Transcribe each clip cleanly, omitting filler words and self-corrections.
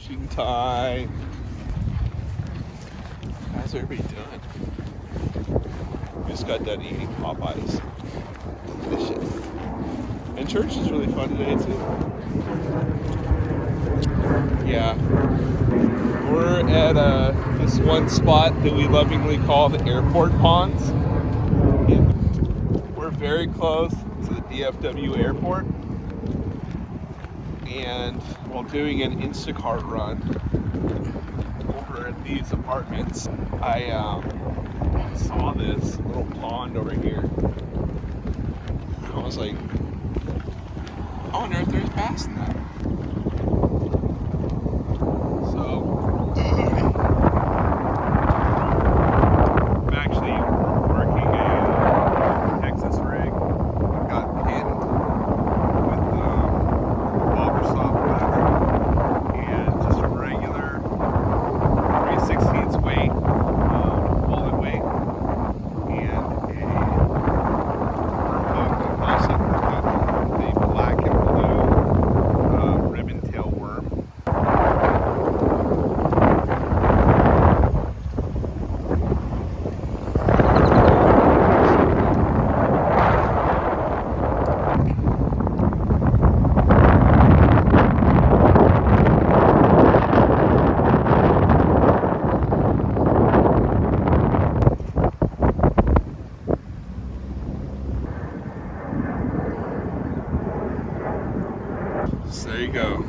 fishing time. How's everybody doing? Just got done eating Popeyes. Delicious. And church is really fun today too. Yeah. We're at this one spot that we lovingly call the airport ponds. We're very close to the DFW airport. And while doing an Instacart run over at these apartments, I saw this little pond over here. I was like, I wonder if there's bass in that. So, I'm actually working a Texas rig. I got pinned with bobber stop leather and just a regular 3/16 weight, bullet weight, and a also the black and blue ribbon tail worm. So there you go.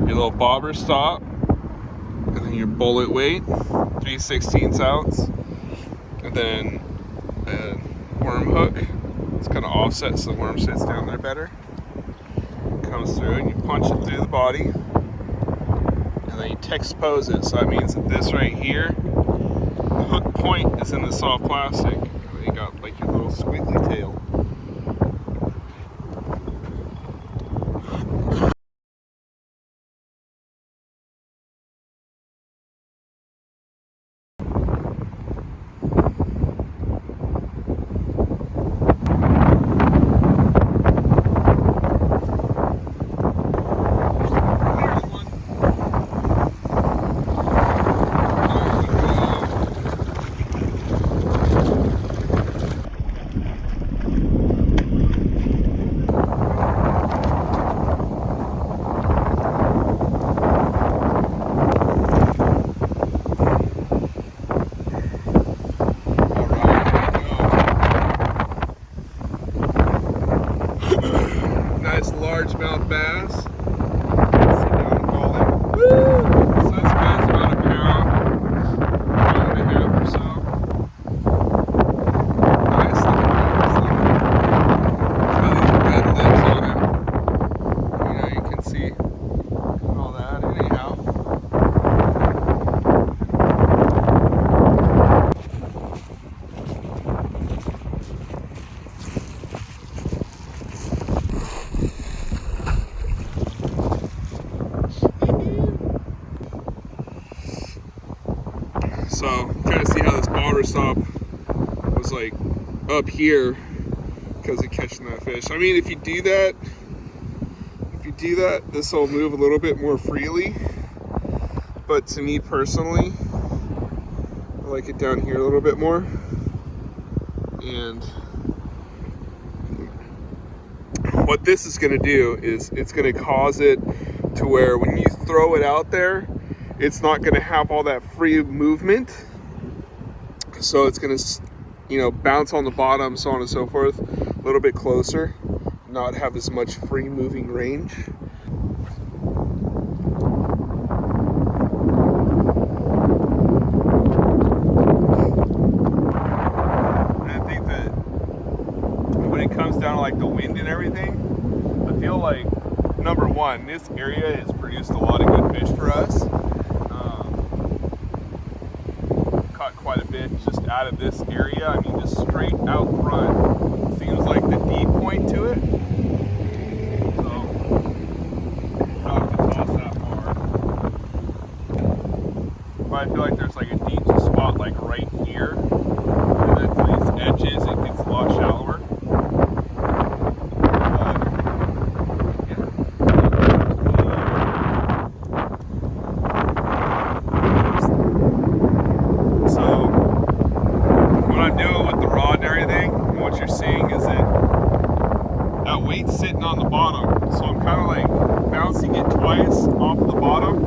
Your little bobber stop, and then your bullet weight, 3/16 ounce, and then a worm hook. It's kind of offset so the worm sits down there better. Comes through and you punch it through the body, and then you texpose it. So that means that this right here, the hook point is in the soft plastic. And then you got like your little squiggly tail. Nice largemouth bass. Sit down and call it. Woo! So this bass about a pound and a half or so. Nice little bass. It's got these red lips on it. You know, you can see all that anyhow. So, I'm trying to see how this bobber stop was like up here because of catching that fish. I mean, if you do that, this will move a little bit more freely. But to me personally, I like it down here a little bit more. And what this is going to do is it's going to cause it to where when you throw it out there, it's not going to have all that free movement. So it's going to, bounce on the bottom, so on and so forth, a little bit closer, not have as much free moving range. And I think that when it comes down to like the wind and everything, I feel like, number one, this area has produced a lot of good fish for us. Caught quite a bit just out of this area. I mean, just straight out front seems like the deep point to it. So, not to toss that far. But I feel like there's like a deep spot like right here. And then to these edges, it gets a lot shallower. off the bottom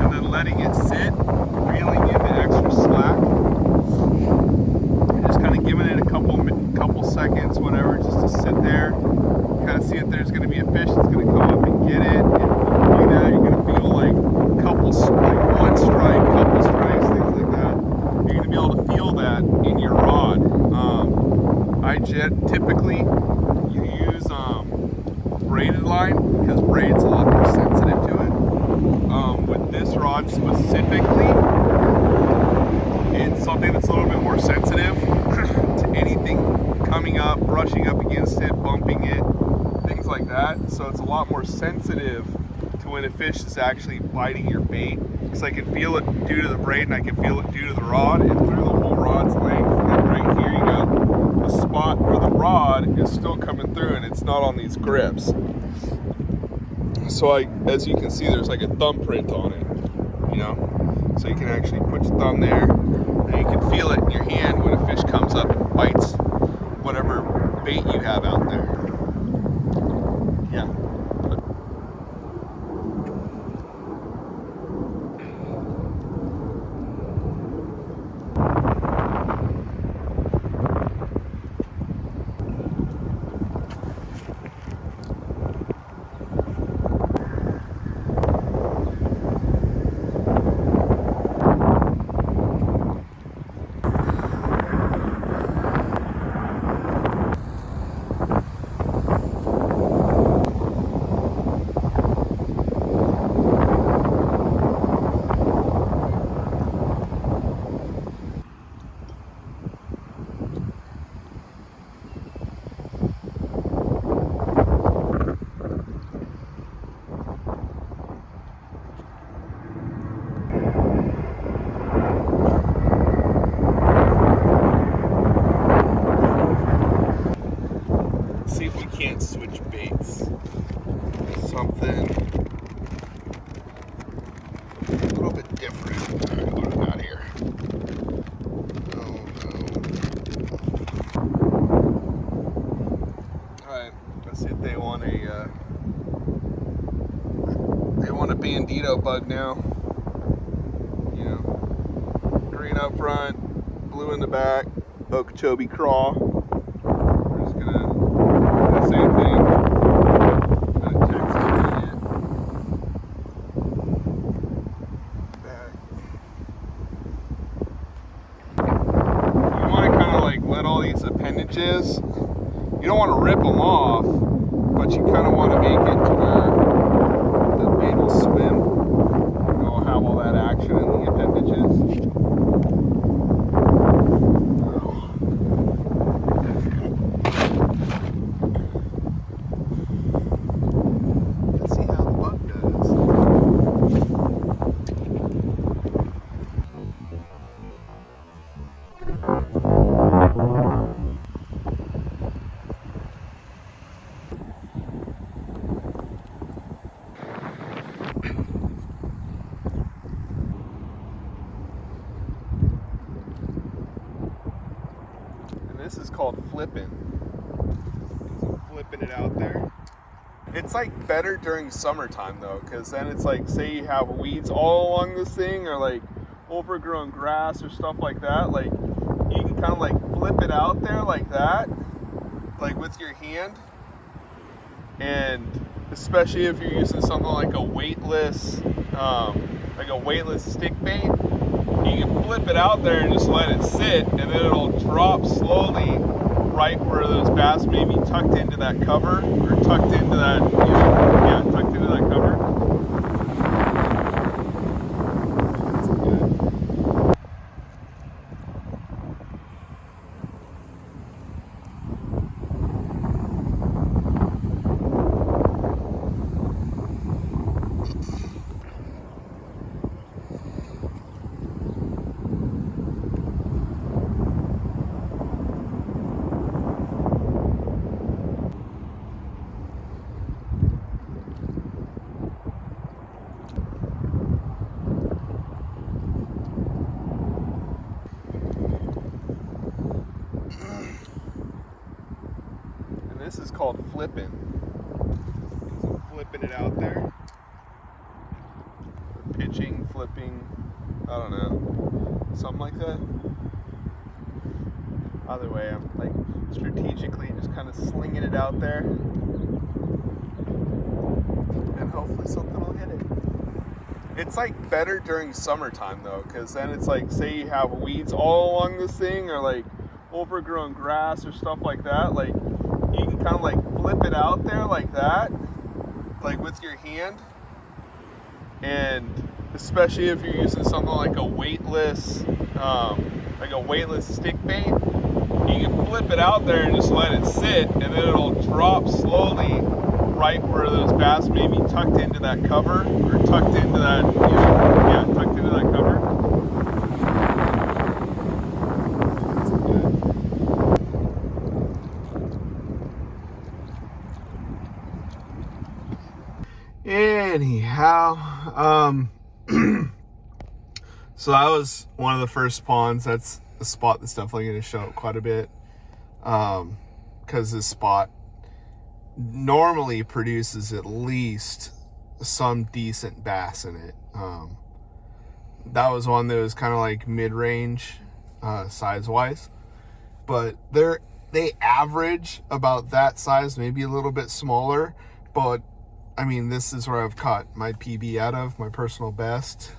and then letting it sit, reeling in the extra slack, and just kind of giving it a couple seconds, whatever, just to sit there, kind of see if there's going to be a fish that's going to come up and get it. If you do that, you're going to feel like one strike, couple strikes, things like that. You're going to be able to feel that in your rod. Typically you use braided line because braid's a lot more sensitive to it. With this rod specifically, it's something that's a little bit more sensitive to anything coming up, brushing up against it, bumping it, things like that. So it's a lot more sensitive to when a fish is actually biting your bait, because I can feel it due to the braid and I can feel it due to the rod, and through the whole rod's length. And right here you got the spot where the rod is still coming through and it's not on these grips. So as you can see, there's like a thumbprint on it, you know? So you can actually put your thumb there and you can feel it in your hand when a fish comes up and bites whatever bait you have out there. Yeah. See if we can't switch baits. Something a little bit different. Alright, what do we got here? Oh no. Alright, let's see if they want a bandito bug now. You know, green up front, blue in the back, Okeechobee craw. We're just gonna do the same thing. You want to kind of like let all these appendages, you don't want to rip them off, but you kind of want to make it to where the bait will swim. It'll have all that action in the appendages. Let's see how the bug does. This is called flipping. Flipping it out there. It's like better during summertime though, because then it's like, say you have weeds all along this thing, or like overgrown grass or stuff like that, like you can kind of like flip it out there like that, like with your hand. And especially if you're using something like a weightless stick bait, you can flip it out there and just let it sit, and then it'll drop slowly right where those bass may be tucked into that cover, or tucked into that, tucked into that cover. That's good. This is called flipping. Flipping it out there. pitching, flipping, I don't know, something like that. Either way, I'm like strategically just kind of slinging it out there, and hopefully something will hit it. It's like better during summertime though, because then it's like, say you have weeds all along this thing, or like overgrown grass or stuff like that, like you can kind of like flip it out there like that, like with your hand. And especially if you're using something like a weightless stick bait, you can flip it out there and just let it sit, and then it'll drop slowly right where those bass may be tucked into that cover, or tucked into that, tucked into that cover. Anyhow, so that was one of the first ponds. That's a spot that's definitely going to show up quite a bit, because this spot normally produces at least some decent bass in it. That was one that was kind of like mid-range size-wise, but they average about that size, maybe a little bit smaller. But I mean, this is where I've caught my PB out of, my personal best,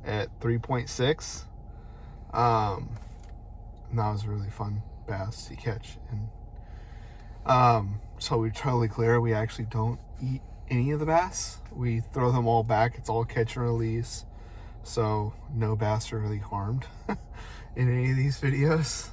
at 3.6. And that was a really fun bass to catch. And so we're totally clear, we actually don't eat any of the bass. We throw them all back. It's all catch and release, so no bass are really harmed in any of these videos.